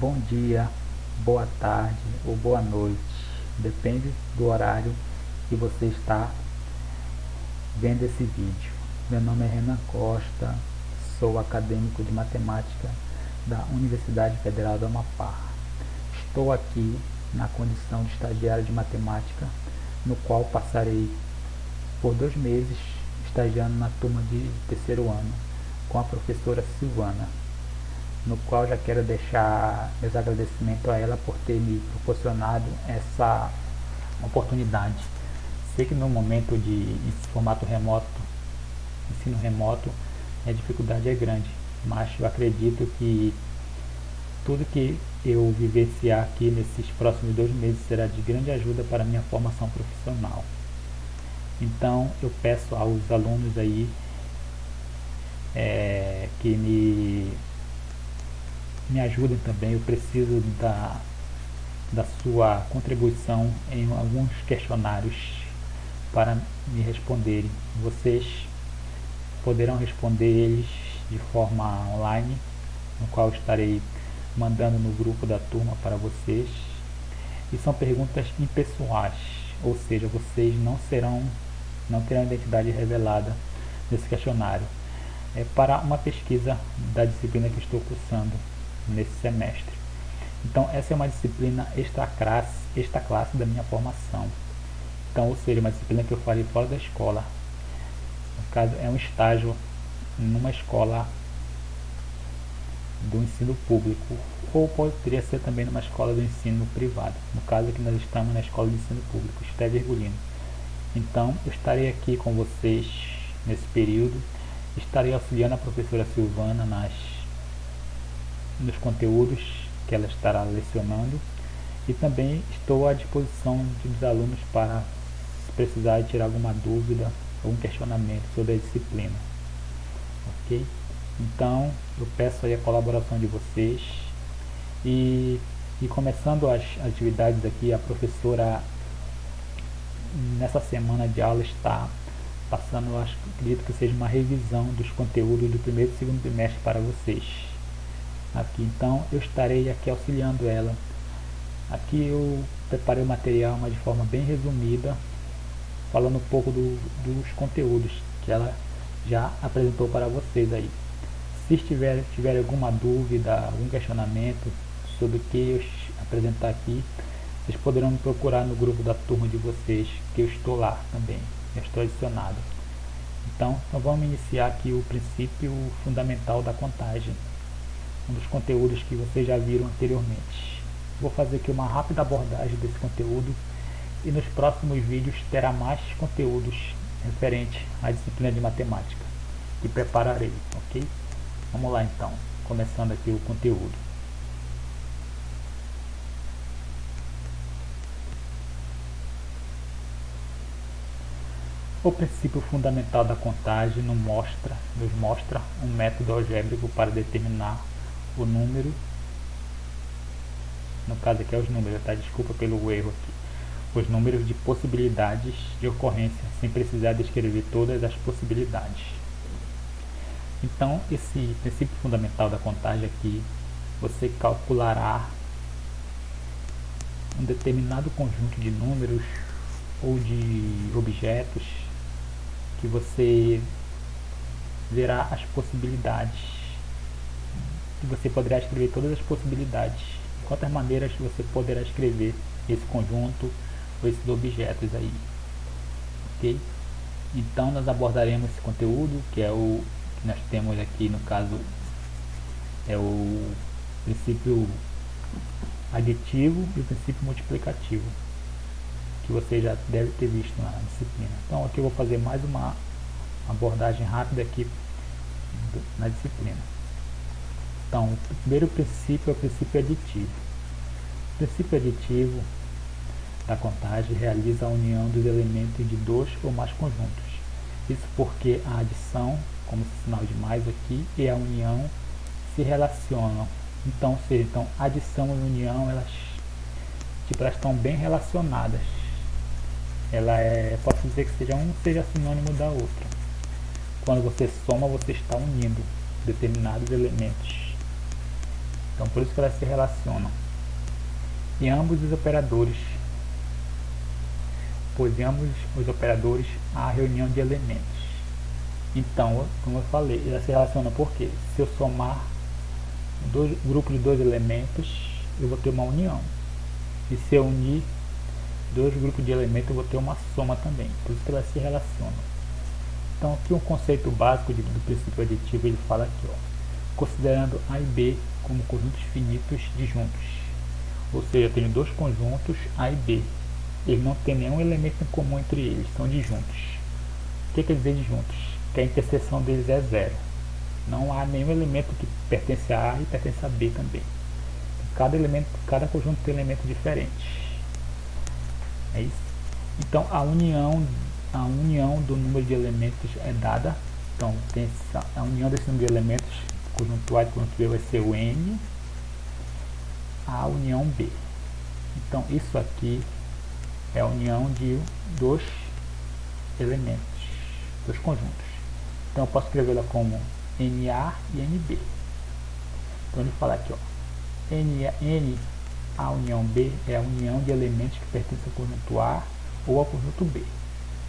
Bom dia, boa tarde ou boa noite, depende do horário que você está vendo esse vídeo. Meu nome é Renan Costa, sou acadêmico de matemática da Universidade Federal do Amapá. Estou aqui na condição de estagiário de matemática, no qual passarei por 2 meses estagiando na turma de terceiro ano com a professora Silvana, no qual já quero deixar meus agradecimentos a ela por ter me proporcionado essa oportunidade. Sei que no momento de formato remoto, ensino remoto, a dificuldade é grande, mas eu acredito que tudo que eu vivenciar aqui nesses próximos 2 meses será de grande ajuda para a minha formação profissional. Então eu peço aos alunos aí que me ajudem também. Eu preciso da sua contribuição em alguns questionários para me responderem. Vocês poderão responder eles de forma online, no qual estarei mandando no grupo da turma para vocês. E são perguntas impessoais, ou seja, vocês não terão identidade revelada nesse questionário. É para uma pesquisa da disciplina que estou cursando nesse semestre. Então essa é uma disciplina extra classe da minha formação. Então, ou seja, uma disciplina que eu farei fora da escola. No caso, é um estágio numa escola do ensino público, ou poderia ser também numa escola do ensino privado. No caso aqui nós estamos na escola de ensino público, Esté Virgulino. Então eu estarei aqui com vocês nesse período, estarei auxiliando a professora Silvana nos conteúdos que ela estará lecionando, e também estou à disposição dos alunos para, se precisarem tirar alguma dúvida, algum questionamento sobre a disciplina. Ok? Então eu peço aí a colaboração de vocês, e começando as atividades aqui, a professora nessa semana de aula está passando, eu acredito que seja uma revisão dos conteúdos do primeiro e segundo trimestre para vocês. Aqui então eu estarei aqui auxiliando ela. Aqui eu preparei o material, mas de forma bem resumida, falando um pouco dos conteúdos que ela já apresentou para vocês aí. Se tiver alguma dúvida, algum questionamento sobre o que eu apresentar aqui, vocês poderão me procurar no grupo da turma de vocês, que eu estou lá também, eu estou adicionado. Então vamos iniciar aqui o princípio fundamental da contagem, um dos conteúdos que vocês já viram anteriormente. Vou fazer aqui uma rápida abordagem desse conteúdo, e nos próximos vídeos terá mais conteúdos referentes à disciplina de matemática que prepararei, ok? Vamos lá então, começando aqui o conteúdo. O princípio fundamental da contagem nos mostra um método algébrico para determinar o número, no caso aqui é os números, tá? Desculpa pelo erro aqui. Os números de possibilidades de ocorrência, sem precisar descrever todas as possibilidades. Então, esse princípio fundamental da contagem aqui, você calculará um determinado conjunto de números ou de objetos, que você verá as possibilidades, e você poderá escrever todas as possibilidades, de quantas maneiras você poderá escrever esse conjunto ou esses objetos aí, ok? Então nós abordaremos esse conteúdo, que é o que nós temos aqui, no caso é o princípio aditivo e o princípio multiplicativo, que você já deve ter visto na disciplina. Então aqui eu vou fazer mais uma abordagem rápida aqui na disciplina. Então o primeiro princípio é o princípio aditivo. O princípio aditivo da contagem realiza a união dos elementos de 2 ou mais conjuntos. Isso porque a adição, como sinal de mais aqui, e a união se relacionam. Então, adição e união, elas estão bem relacionadas. Posso dizer que um seja sinônimo da outra. Quando você soma, você está unindo determinados elementos. Então por isso que elas se relacionam. E ambos os operadores, pois em ambos os operadores há reunião de elementos. Então, como eu falei, elas se relacionam porque se eu somar grupos de dois elementos, eu vou ter uma união. E se eu unir dois grupos de elementos, eu vou ter uma soma também. Por isso que elas se relacionam. Então aqui um conceito básico do princípio aditivo, ele fala aqui, ó, considerando A e B como conjuntos finitos disjuntos. Ou seja, eu tenho dois conjuntos A e B. Eles não têm nenhum elemento em comum entre eles, são disjuntos. O que quer dizer disjuntos? Que a interseção deles é zero. Não há nenhum elemento que pertence a A e pertence a B também. Cada conjunto tem elementos diferentes. É isso. Então a união do número de elementos é dada. Então tem a união desse número de elementos, conjunto A e conjunto B vai ser o N, a união B. Então isso aqui é a união de dois elementos, dois conjuntos. Então eu posso escrevê-la como NA e NB. Então ele fala aqui, ó, N, a união B é a união de elementos que pertencem ao conjunto A ou ao conjunto B.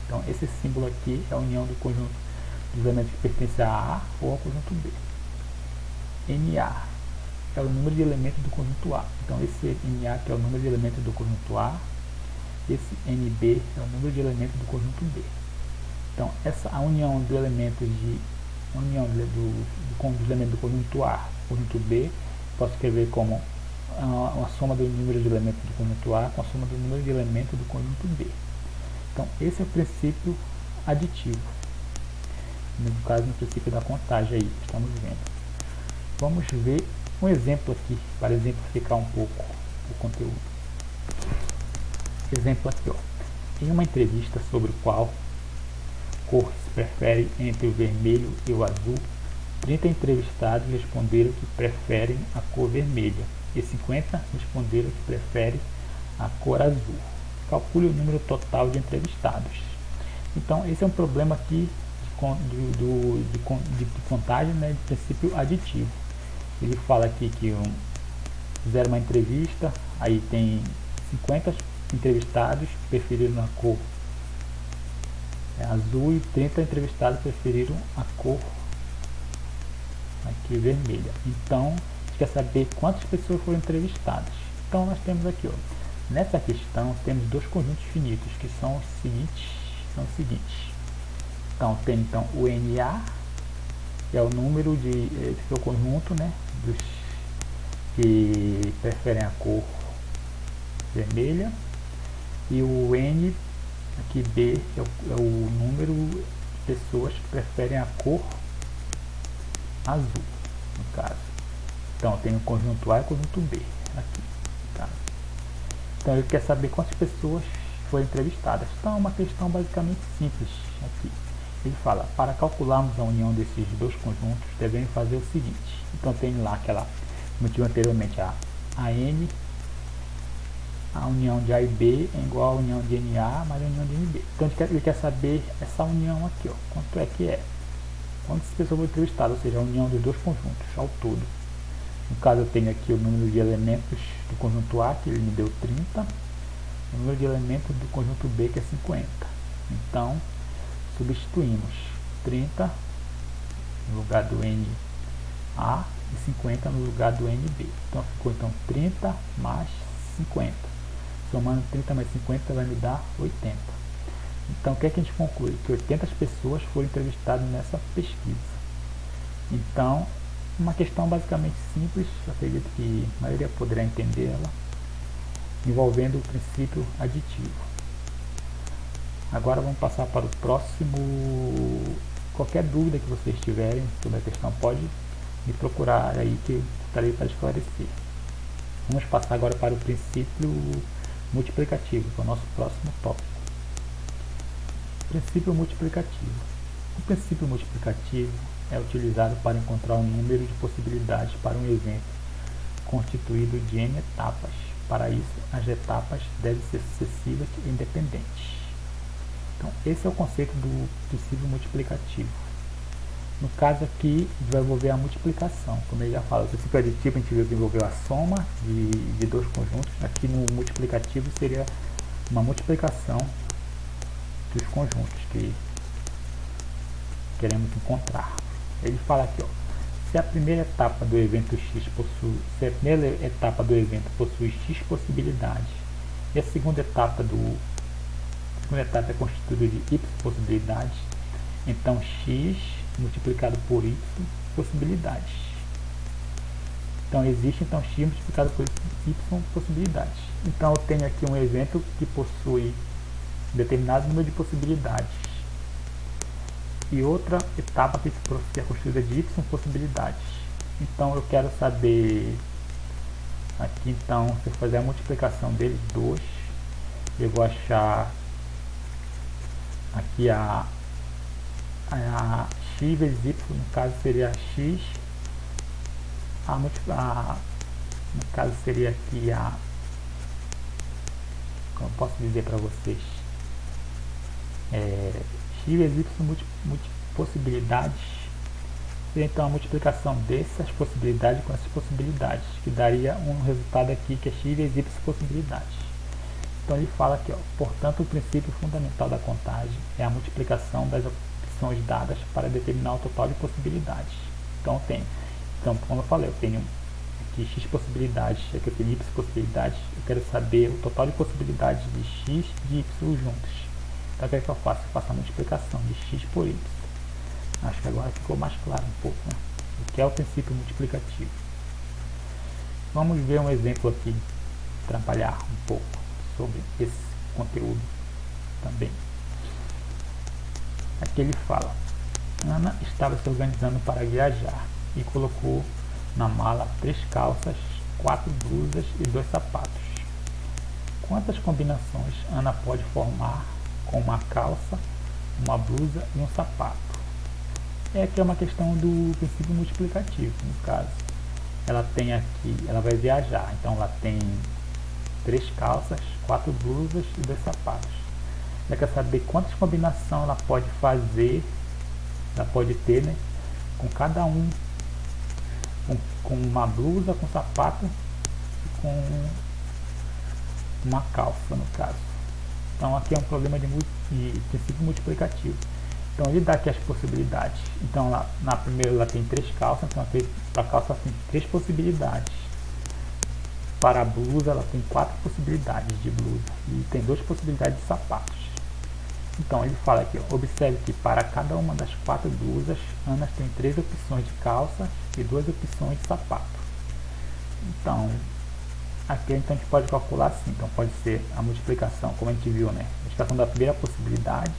Então esse símbolo aqui é a união do conjunto dos elementos que pertencem a A ou ao conjunto B. NA é o número de elementos do conjunto A. Então esse NA que é o número de elementos do conjunto A, esse NB é o número de elementos do conjunto B. Então a união dos elementos dos elementos do conjunto A e conjunto B, posso escrever como a soma do número de elementos do conjunto A com a soma do número de elementos do conjunto B. Então esse é o princípio aditivo, no caso no princípio da contagem aí que estamos vendo. Vamos ver um exemplo aqui para exemplificar um pouco o conteúdo. Exemplo aqui, ó. Em uma entrevista sobre qual cor se prefere entre o vermelho e o azul, 30 entrevistados responderam que preferem a cor vermelha e 50 responderam que preferem a cor azul. Calcule o número total de entrevistados. Então esse é um problema aqui de contagem, né, de princípio aditivo. Ele fala aqui que fizeram uma entrevista, aí tem 50 entrevistados que preferiram a cor azul e 30 entrevistados preferiram a cor aqui vermelha. Então a gente quer saber quantas pessoas foram entrevistadas. Então nós temos aqui, ó, nessa questão temos dois conjuntos finitos que são os seguintes. Então tem o NA, que é o número de seu conjunto, né, dos que preferem a cor vermelha, e o N aqui B é o número de pessoas que preferem a cor azul, no caso. Então tem o conjunto A e o conjunto B aqui, no caso. Então ele quer saber quantas pessoas foram entrevistadas. Então é uma questão basicamente simples aqui. Ele fala, para calcularmos a união desses dois conjuntos, devemos fazer o seguinte. Então tem lá aquela, como eu tive anteriormente, a N, a união de A e B é igual a união de NA mais a união de NB. Então ele quer saber essa união aqui, ó, quanto é que é. Quantas pessoas foram entrevistadas, ou seja, a união dos dois conjuntos ao todo. No caso eu tenho aqui o número de elementos do conjunto A, que ele me deu 30, o número de elementos do conjunto B, que é 50. Então substituímos 30 no lugar do NA e 50 no lugar do NB. Então ficou 30 mais 50. Somando 30 mais 50 vai me dar 80. Então o que é que a gente conclui? Que 80 pessoas foram entrevistadas nessa pesquisa. Então, uma questão basicamente simples, acredito que a maioria poderá entendê-la, envolvendo o princípio aditivo. Agora vamos passar para o próximo. Qualquer dúvida que vocês tiverem sobre a questão, pode me procurar aí que eu estarei para esclarecer. Vamos passar agora para o princípio multiplicativo, que é o nosso próximo tópico. Princípio multiplicativo. O princípio multiplicativo é utilizado para encontrar um número de possibilidades para um evento constituído de N etapas. Para isso, as etapas devem ser sucessivas e independentes. Então, esse é o conceito do princípio multiplicativo. No caso aqui, a gente vai envolver a multiplicação. Como ele já fala, o princípio aditivo a gente viu que envolveu a soma de dois conjuntos. Aqui no multiplicativo seria uma multiplicação dos conjuntos que queremos encontrar. Ele fala aqui, ó, se a primeira etapa do evento possui x possibilidades e a segunda etapa é constituída de y possibilidades, então x multiplicado por y possibilidades. Então existe x multiplicado por y possibilidades. Então eu tenho aqui um evento que possui determinado número de possibilidades e outra etapa que é constituída de y possibilidades. Então eu quero saber aqui, então se eu fazer a multiplicação deles dois, eu vou achar aqui a x vezes y, no caso seria x, no caso seria aqui como eu posso dizer para vocês, x vezes y possibilidades, seria então a multiplicação dessas possibilidades com essas possibilidades, que daria um resultado aqui que é x vezes y possibilidades. Então ele fala aqui, ó, portanto o princípio fundamental da contagem é a multiplicação das opções dadas para determinar o total de possibilidades. Então como eu falei, eu tenho aqui x possibilidades, aqui eu tenho y possibilidades, eu quero saber o total de possibilidades de x e de y juntos. Então o que é que eu faço? Eu faço a multiplicação de x por y. Acho que agora ficou mais claro um pouco, né? O que é o princípio multiplicativo. Vamos ver um exemplo aqui, trabalhar um pouco sobre esse conteúdo também. Aqui ele fala: Ana estava se organizando para viajar e colocou na mala 3 calças, 4 blusas e 2 sapatos. Quantas combinações Ana pode formar com uma calça, uma blusa e um sapato? Aqui é uma questão do princípio multiplicativo. No caso, ela tem aqui, ela vai viajar, então ela tem 3 calças, 4 blusas e 2 sapatos. Ela quer saber quantas combinações ela pode fazer, ela pode ter, né, com cada um, com uma blusa, com sapato e com uma calça, no caso. Então aqui é um problema de princípio multiplicativo. Então ele dá aqui as possibilidades. Então lá, na primeira ela tem 3 calças, então para a calça tem 3 possibilidades. Para a blusa ela tem 4 possibilidades de blusa e tem 2 possibilidades de sapatos. Então ele fala aqui, ó, observe que para cada uma das 4 blusas, Ana tem 3 opções de calça e 2 opções de sapato. Então aqui então a gente pode calcular assim, então pode ser a multiplicação, como a gente viu, né? A multiplicação da primeira possibilidade,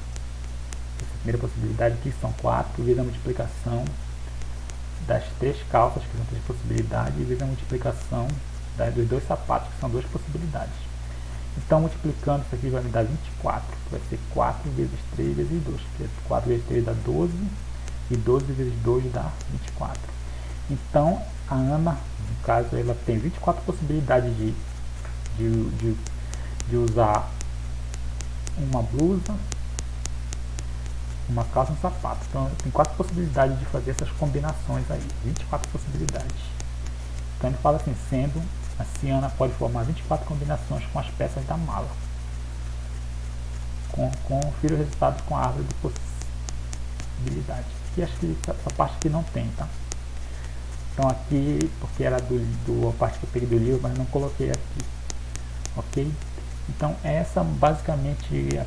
essa primeira possibilidade aqui são 4, vezes a multiplicação das 3 calças, que são 3 possibilidades, e vezes a multiplicação dos 2 sapatos, que são 2 possibilidades. Então multiplicando isso aqui vai me dar 24, que vai ser 4 vezes 3 vezes 2, porque 4 vezes 3 dá 12, e 12 vezes 2 dá 24. Então a Ana, no caso, ela tem 24 possibilidades de usar uma blusa, uma calça e um sapato. Então tem 4 possibilidades de fazer essas combinações aí, 24 possibilidades. Então ele fala assim, sendo assim, Ana pode formar 24 combinações com as peças da mala. Confira o resultado com a árvore de possibilidades. E acho que essa parte aqui não tem, tá? Então aqui, porque era a parte que eu peguei do livro, mas não coloquei aqui. Ok? Então essa basicamente a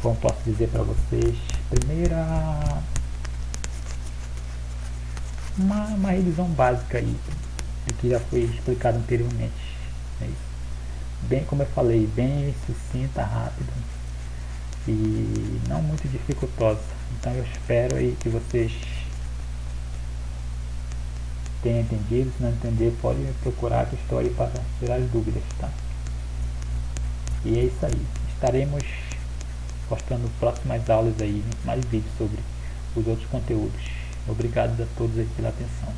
como posso dizer para vocês, uma revisão básica aí do que já foi explicado anteriormente. É isso. Bem, como eu falei, bem sucinta, rápida e não muito dificultosa. Então eu espero aí que vocês tenham entendido. Se não entender, pode procurar que estou aí para tirar as dúvidas, tá? E é isso aí. Estaremos postando próximas aulas aí, mais vídeos sobre os outros conteúdos. Obrigado a todos aí pela atenção.